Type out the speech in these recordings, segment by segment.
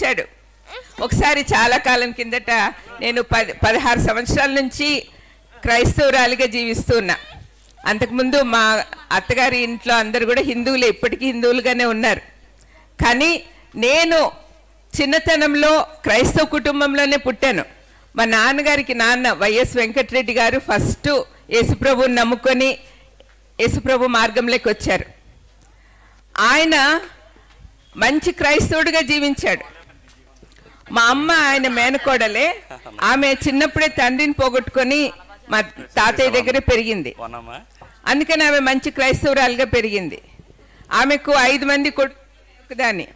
చూశాడు. ఒకసారి చాలా కాలం కిందట నేను 16 సంవత్సరాల నుంచి క్రైస్తవురాలిగా జీవిస్తూ ఉన్నా. అంతకుముందు మా అత్తగారి ఇంట్లో అందరు కూడా హిందువులే, ఇప్పటికీ హిందువులుగానే ఉన్నారు. కానీ నేను చిన్నతనంలో క్రైస్తవ కుటుంబంలోనే పుట్టాను. మా నాన్నగారికి నాన్న వైఎస్ వెంకటరెడ్డి గారు ఫస్ట్ యేసుప్రభుని నమ్ముకొని యేసుప్రభు మార్గంలోకి వచ్చారు. ఆయన మంచి క్రైస్తవుడిగా జీవించాడు. మా అమ్మ ఆయన మేనకోడలే. ఆమె చిన్నప్పుడే తండ్రిని పోగొట్టుకొని మా తాతయ్య దగ్గర పెరిగింది. అందుకని ఆమె మంచి క్రైస్తవురాలుగా పెరిగింది. ఆమెకు 5 మంది కొడుకుదాన్ని.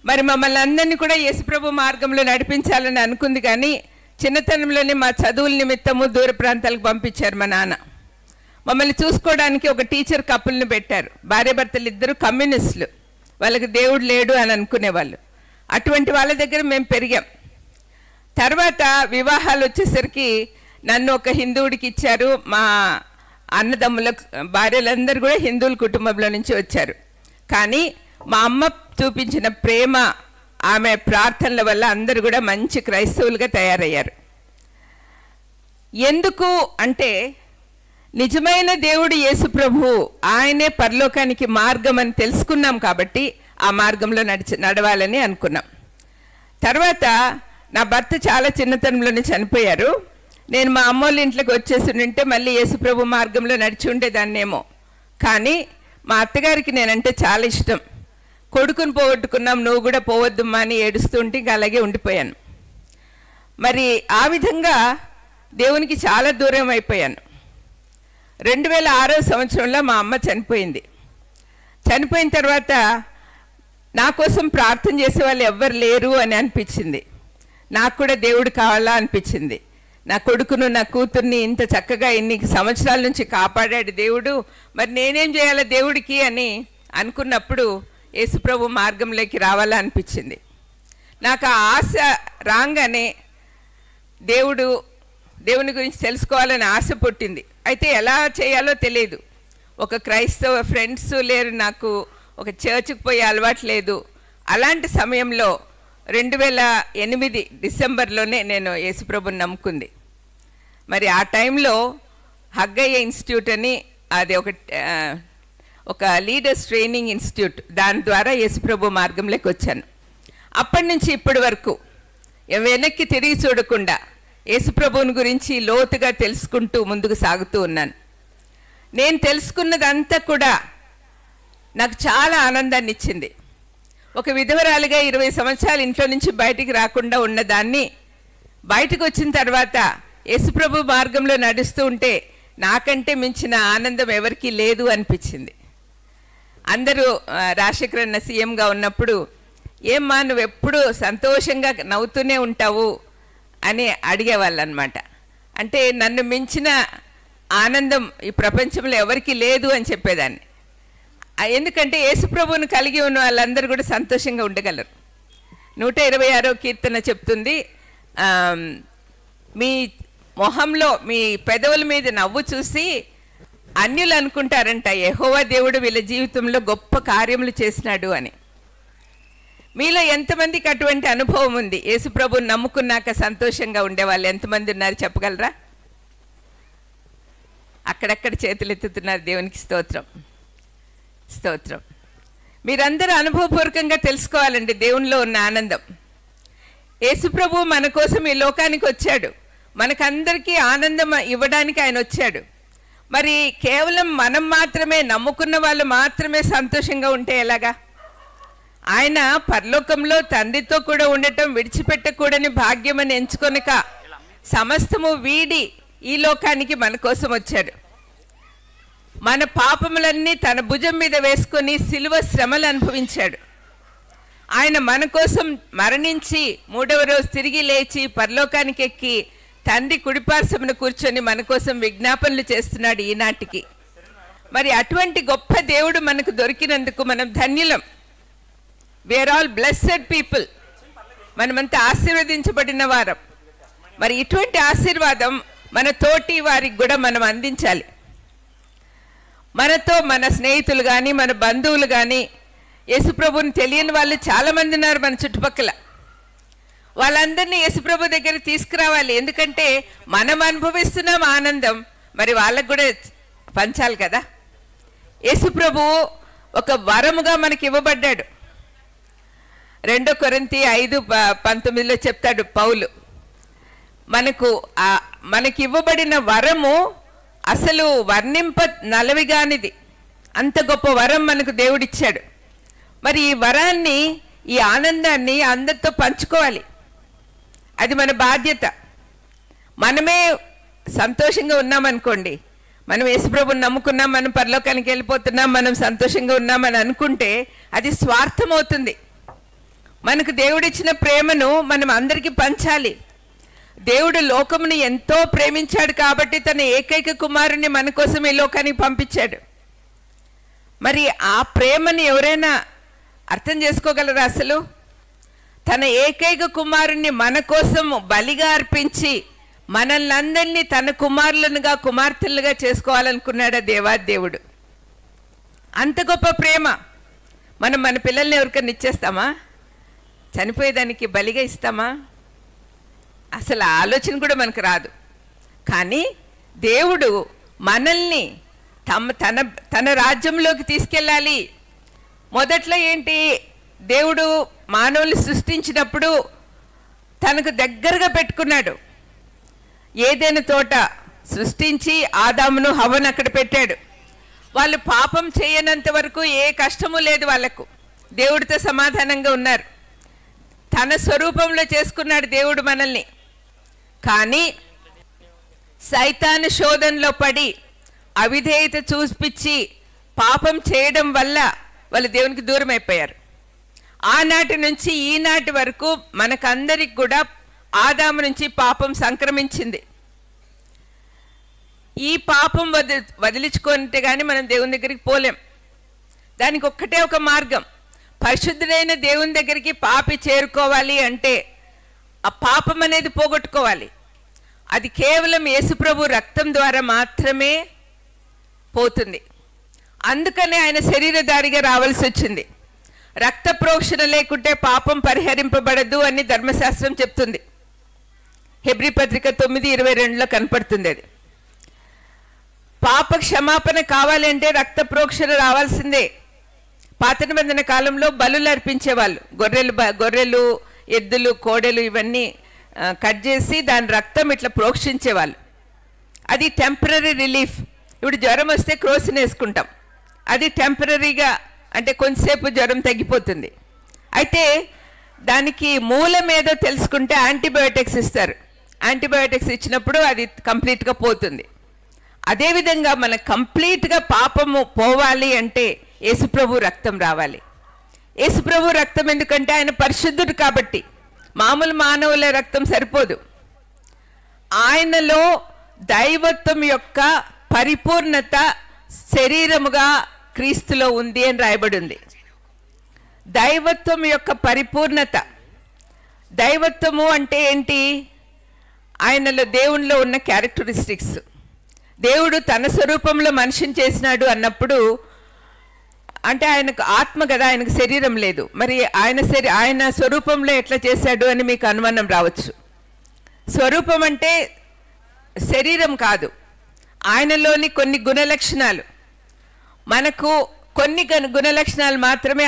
మరి మమ్మల్ని అందరినీ కూడా యేసుప్రభు మార్గంలో నడిపించాలని అనుకుంది. కానీ చిన్నతనంలోనే మా చదువుల నిమిత్తము దూర ప్రాంతాలకు పంపించారు మా నాన్న. మమ్మల్ని చూసుకోవడానికి ఒక టీచర్ కపుల్ని పెట్టారు. భార్యాభర్తలు ఇద్దరు కమ్యూనిస్టులు, వాళ్ళకి దేవుడు లేడు అని అనుకునేవాళ్ళు. అటువంటి వాళ్ళ దగ్గర మేము పెరిగాం. తర్వాత వివాహాలు వచ్చేసరికి నన్ను ఒక హిందువుడికి ఇచ్చారు. మా అన్నదమ్ముల భార్యలందరూ కూడా హిందువుల కుటుంబంలో నుంచి వచ్చారు. కానీ మా అమ్మ చూపించిన ప్రేమ, ఆమె ప్రార్థనల వల్ల అందరూ కూడా మంచి క్రైస్తవులుగా తయారయ్యారు. ఎందుకు అంటే నిజమైన దేవుడు యేసు ప్రభు, ఆయనే పరలోకానికి మార్గం అని తెలుసుకున్నాం కాబట్టి ఆ మార్గంలో నడవాలని అనుకున్నాం. తర్వాత నా భర్త చాలా చిన్నతనంలోనే చనిపోయారు. నేను మా అమ్మోళ్ళ ఇంట్లోకి వచ్చేసి ఉంటే మళ్ళీ యేసు ప్రభు మార్గంలో నడిచి ఉండేదాన్నేమో. కానీ మా అత్తగారికి నేనంటే చాలా ఇష్టం. కొడుకుని పోగొట్టుకున్నాం, నువ్వు కూడా పోవద్దమ్మా అని ఏడుస్తుంటే ఇంకా అలాగే ఉండిపోయాను. మరి ఆ విధంగా దేవునికి చాలా దూరం అయిపోయాను. 2006వ సంవత్సరంలో మా అమ్మ చనిపోయింది. చనిపోయిన తర్వాత నా కోసం ప్రార్థన చేసే వాళ్ళు ఎవ్వరు లేరు అని అనిపించింది. నాకు కూడా దేవుడు కావాలా అనిపించింది. నా కొడుకును నా కూతుర్ని ఇంత చక్కగా ఇన్ని సంవత్సరాల నుంచి కాపాడాడు దేవుడు, మరి నేనేం చేయాలా దేవుడికి అని అనుకున్నప్పుడు యేసుప్రభు మార్గంలోకి రావాలా అనిపించింది. నాకు ఆ ఆశ రాగానే దేవుని గురించి తెలుసుకోవాలని ఆశ పుట్టింది. అయితే ఎలా చేయాలో తెలియదు. ఒక క్రైస్తవ ఫ్రెండ్స్ లేరు, నాకు ఒక చర్చ్కి పోయే అలవాటు లేదు. అలాంటి సమయంలో 2008 డిసెంబర్లోనే నేను యేసుప్రభుని నమ్ముకుంది. మరి ఆ టైంలో హగ్గయ్య ఇన్స్టిట్యూట్ అని, అది ఒక లీడర్స్ ట్రైనింగ్ ఇన్స్టిట్యూట్, దాని ద్వారా యేసుప్రభు మార్గంలోకి వచ్చాను. అప్పటి నుంచి ఇప్పటి వరకు వెనక్కి తిరిగి చూడకుండా యేసుప్రభుని గురించి లోతుగా తెలుసుకుంటూ ముందుకు సాగుతూ ఉన్నాను. నేను తెలుసుకున్నదంతా కూడా నాకు చాలా ఆనందాన్ని ఇచ్చింది. ఒక విధవరాలుగా 20 సంవత్సరాలు ఇంట్లో నుంచి బయటికి రాకుండా ఉన్నదాన్ని బయటకు వచ్చిన తర్వాత యేసుప్రభు మార్గంలో నడుస్తూ ఉంటే నాకంటే మించిన ఆనందం ఎవరికీ లేదు అనిపించింది. అందరూ రాజశేఖర్ అన్న సీఎంగా ఉన్నప్పుడు, ఏమ్మా నువ్వు ఎప్పుడూ సంతోషంగా నవ్వుతూనే ఉంటావు అని అడిగేవాళ్ళు అనమాట. అంటే నన్ను మించిన ఆనందం ఈ ప్రపంచంలో ఎవరికీ లేదు అని చెప్పేదాన్ని. ఎందుకంటే యేసుప్రభువుని కలిగి ఉన్న వాళ్ళందరూ కూడా సంతోషంగా ఉండగలరు. 126వ కీర్తన చెప్తుంది, మీ మొహంలో మీ పెదవుల మీద నవ్వు చూసి అన్యులు అనుకుంటారంట యెహోవా దేవుడు వీళ్ళ జీవితంలో గొప్ప కార్యములు చేసినాడు అని. మీలో ఎంతమందికి అటువంటి అనుభవం ఉంది? యేసుప్రభుని నమ్ముకున్నాక సంతోషంగా ఉండేవాళ్ళు ఎంతమంది ఉన్నారు చెప్పగలరా? అక్కడక్కడ చేతులు ఎత్తుతున్నారు. దేవునికి స్తోత్రం, స్తోత్రం. మీరందరూ అనుభవపూర్వకంగా తెలుసుకోవాలండి దేవునిలో ఉన్న ఆనందం. యేసుప్రభు మన కోసం ఈ లోకానికి వచ్చాడు, మనకందరికీ ఆనందం ఇవ్వడానికి ఆయన వచ్చాడు. మరి కేవలం మనం మాత్రమే, నమ్ముకున్న వాళ్ళు మాత్రమే సంతోషంగా ఉంటే ఎలాగా? ఆయన పరలోకంలో తండ్రితో కూడా ఉండటం విడిచిపెట్టకూడని భాగ్యమని ఎంచుకొనక సమస్తము వీడి ఈ లోకానికి మన కోసం వచ్చాడు. మన పాపములన్నీ తన భుజం మీద వేసుకొని సిలువ శ్రమలు అనుభవించాడు. ఆయన మన కోసం మరణించి 3వ రోజు తిరిగి లేచి పరలోకానికి ఎక్కి తండ్రి కుడిపార్శ్వమున కూర్చొని మన కోసం విజ్ఞాపనలు చేస్తున్నాడు ఈనాటికి. మరి అటువంటి గొప్ప దేవుడు మనకు దొరికినందుకు మనం ధన్యులం. We are all blessed people. మనమంతా ఆశీర్వదించబడిన వారం. మరి ఇటువంటి ఆశీర్వాదం మన తోటి వారికి కూడా మనం అందించాలి. మనతో మన స్నేహితులు కానీ మన బంధువులు కానీ యేసుప్రభుని తెలియని వాళ్ళు చాలామంది ఉన్నారు మన చుట్టుపక్కల. వాళ్ళందరినీ యేసుప్రభు దగ్గర తీసుకురావాలి. ఎందుకంటే మనం అనుభవిస్తున్నాం ఆనందం, మరి వాళ్ళకు కూడా పంచాలి కదా. యేసుప్రభు ఒక వరముగా మనకి ఇవ్వబడ్డాడు. 2 కొరింథీ 5:19 చెప్తాడు పౌలు, మనకి ఇవ్వబడిన వరము అసలు వర్ణింప నలవిగానిది. అంత గొప్ప వరం మనకు దేవుడిచ్చాడు. మరి ఈ వరాన్ని, ఈ ఆనందాన్ని అందరితో పంచుకోవాలి. అది మన బాధ్యత. మనమే సంతోషంగా ఉన్నామనుకోండి, మనం యేసుప్రభుని నమ్ముకున్నాం, మనం పరలోకానికి వెళ్ళిపోతున్నాం, మనం సంతోషంగా ఉన్నామని అనుకుంటే అది స్వార్థం అవుతుంది. మనకు దేవుడిచ్చిన ప్రేమను మనం అందరికీ పంచాలి. దేవుడు లోకముని ఎంతో ప్రేమించాడు కాబట్టి తన ఏకైక కుమారుని మన కోసం ఈ లోకానికి పంపించాడు. మరి ఆ ప్రేమని ఎవరైనా అర్థం చేసుకోగలరా? అసలు తన ఏకైక కుమారుణ్ణి మన కోసం బలిగా అర్పించి మనల్ని అందరినీ తన కుమారులనుగా కుమార్తెలుగా చేసుకోవాలనుకున్నాడు దేవాదేవుడు. అంత గొప్ప ప్రేమ. మనం మన పిల్లల్ని ఎవరికైనా ఇచ్చేస్తామా? చనిపోయేదానికి బలిగా ఇస్తామా? అసలు ఆలోచన కూడా మనకు రాదు. కానీ దేవుడు మనల్ని తన రాజ్యంలోకి తీసుకెళ్ళాలి. మొదట్లో ఏంటి, దేవుడు మానవుల్ని సృష్టించినప్పుడు తనకు దగ్గరగా పెట్టుకున్నాడు. ఏదైనా తోట సృష్టించి ఆదామును హవ్వను అక్కడ పెట్టాడు. వాళ్ళు పాపం చేయనంత వరకు ఏ కష్టము లేదు వాళ్ళకు, దేవుడితో సమాధానంగా ఉన్నారు. తన స్వరూపంలో చేసుకున్నాడు దేవుడు మనల్ని. కానీ సైతాను శోధనలో పడి అవిధేయత చూపించి పాపం చేయడం వల్ల వాళ్ళు దేవునికి దూరం అయిపోయారు. ఆనాటి నుంచి ఈనాటి వరకు మనకందరికి కూడా ఆదాము నుంచి పాపం సంక్రమించింది. ఈ పాపం వదిలించుకుంటే కానీ మనం దేవుని దగ్గరికి పోలేం. దానికి ఒక్కటే ఒక మార్గం. పరిశుద్ధుడైన దేవుని దగ్గరికి పాపి చేరుకోవాలి అంటే ఆ పాపం అనేది పోగొట్టుకోవాలి. అది కేవలం యేసుప్రభు రక్తం ద్వారా మాత్రమే పోతుంది. అందుకనే ఆయన శరీరధారిగా రావాల్సి వచ్చింది. రక్త ప్రోక్షణ లేకుంటే పాపం పరిహరింపబడదు అని ధర్మశాస్త్రం చెప్తుంది. హెబ్రీ పత్రిక 9:22 కనపడుతుంది. అది పాప క్షమాపణ కావాలంటే రక్త ప్రోక్షణ రావాల్సిందే. పాత నిబంధన కాలంలో బలులు అర్పించేవాళ్ళు. గొర్రెలు, ఎద్దులు, కోడెలు ఇవన్నీ కట్ చేసి దాని రక్తం ఇట్లా ప్రోక్షించేవాళ్ళు. అది టెంపరీ రిలీఫ్. ఇప్పుడు జ్వరం వస్తే క్రోసిన్ వేసుకుంటాం, అది టెంపరీగా, అంటే కొంతసేపు జ్వరం తగ్గిపోతుంది. అయితే దానికి మూలం ఏదో తెలుసుకుంటే యాంటీబయోటిక్స్ ఇస్తారు. యాంటీబయోటిక్స్ ఇచ్చినప్పుడు అది కంప్లీట్గా పోతుంది. అదేవిధంగా మన కంప్లీట్గా పాపము పోవాలి అంటే యేసుప్రభు రక్తం రావాలి. యేసుప్రభు రక్తం ఎందుకంటే ఆయన పరిశుద్ధుడు కాబట్టి. మామూలు మానవుల రక్తం సరిపోదు. ఆయనలో దైవత్వం యొక్క పరిపూర్ణత శరీరముగా క్రీస్తులో ఉంది అని రాయబడి ఉంది. దైవత్వం యొక్క పరిపూర్ణత. దైవత్వము అంటే ఏంటి? ఆయనలో దేవునిలో ఉన్న క్యారెక్టరిస్టిక్స్. దేవుడు తన స్వరూపంలో మనిషిని చేసినాడు అన్నప్పుడు అంటే ఆయనకు ఆత్మ కదా, ఆయనకు శరీరం లేదు. మరి ఆయన స్వరూపంలో ఎట్లా చేశాడు అని మీకు అనుమానం రావచ్చు. స్వరూపం అంటే శరీరం కాదు, ఆయనలోని కొన్ని గుణలక్షణాలు. మనకు కొన్ని గుణలక్షణాలు మాత్రమే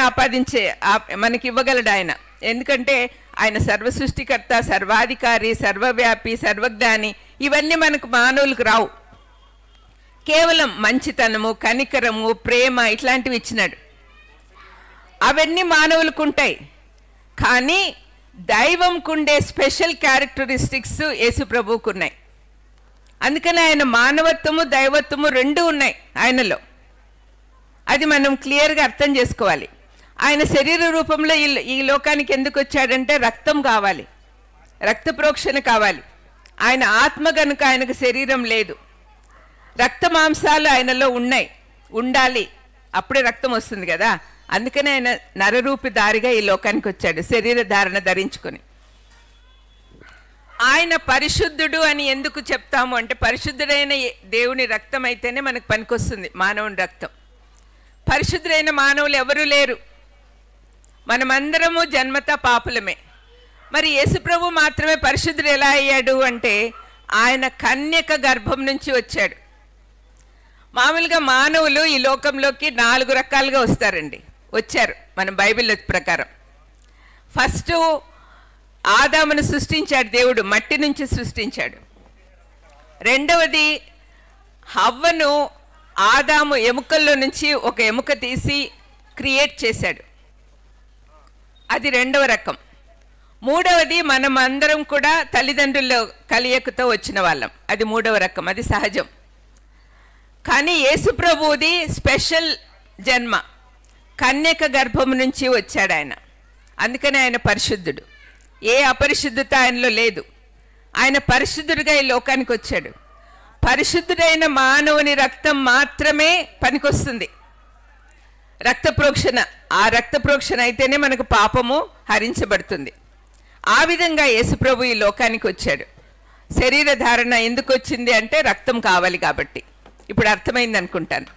మనకి ఇవ్వగలడు ఆయన. ఎందుకంటే ఆయన సర్వ సృష్టికర్త, సర్వాధికారి, సర్వవ్యాపి, సర్వజ్ఞాని. ఇవన్నీ మనకు మానవులకు రావు. కేవలం మంచితనము, కనికరము, ప్రేమ ఇట్లాంటివి ఇచ్చినాడు. అవన్నీ మానవులకు ఉంటాయి. కానీ దైవంకుండే స్పెషల్ క్యారెక్టరిస్టిక్స్ యేసు ప్రభువుకు ఉన్నాయి. అందుకని ఆయన మానవత్వము, దైవత్వము రెండు ఉన్నాయి ఆయనలో. అది మనం క్లియర్గా అర్థం చేసుకోవాలి. ఆయన శరీర రూపంలో ఈ లోకానికి ఎందుకు వచ్చాడంటే రక్తం కావాలి, రక్త ప్రోక్షణ కావాలి. ఆయన ఆత్మ కనుక ఆయనకు శరీరం లేదు. రక్త మాంసాలు ఆయనలో ఉండాలి, అప్పుడే రక్తం వస్తుంది కదా. అందుకనే ఆయన నరరూపిధారిగా ఈ లోకానికి వచ్చాడు, శరీర ధారణ ధరించుకొని. ఆయన పరిశుద్ధుడు అని ఎందుకు చెప్తాము అంటే పరిశుద్ధుడైన దేవుని రక్తం అయితేనే మనకు పనికొస్తుంది. మానవుని రక్తం. పరిశుద్ధుడైన మానవులు ఎవరూ లేరు. మనమందరము జన్మత పాపులమే. మరి యేసుప్రభు మాత్రమే పరిశుద్ధుడు ఎలా అయ్యాడు అంటే ఆయన కన్యక గర్భం నుంచి వచ్చాడు. మామూలుగా మానవులు ఈ లోకంలోకి 4 రకాలుగా వచ్చారు మన బైబిల్ ప్రకారం. ఫస్ట్ ఆదామును సృష్టించాడు దేవుడు, మట్టి నుంచి సృష్టించాడు. రెండవది హవ్వను ఆదాము ఎముకల్లో నుంచి ఒక ఎముక తీసి క్రియేట్ చేశాడు, అది రెండవ రకం. మూడవది మనం అందరం కూడా తల్లిదండ్రుల కలియకతో వచ్చిన వాళ్ళం, అది మూడవ రకం, అది సహజం. కానీ యేసుప్రభుది స్పెషల్ జన్మ, కన్యక గర్భం నుంచి వచ్చాడు ఆయన. అందుకని ఆయన పరిశుద్ధుడు, ఏ అపరిశుద్ధత ఆయనలో లేదు. ఆయన పరిశుద్ధుడిగా ఈ లోకానికి వచ్చాడు. పరిశుద్ధుడైన మానవుని రక్తం మాత్రమే పనికొస్తుంది, రక్త ప్రోక్షణ. ఆ రక్త ప్రోక్షణ అయితేనే మనకు పాపము హరించబడుతుంది. ఆ విధంగా యేసుప్రభు ఈ లోకానికి వచ్చాడు. శరీర ధారణ ఎందుకు వచ్చింది అంటే రక్తం కావాలి కాబట్టి. ఇప్పుడు అర్థమైంది అనుకుంటాను.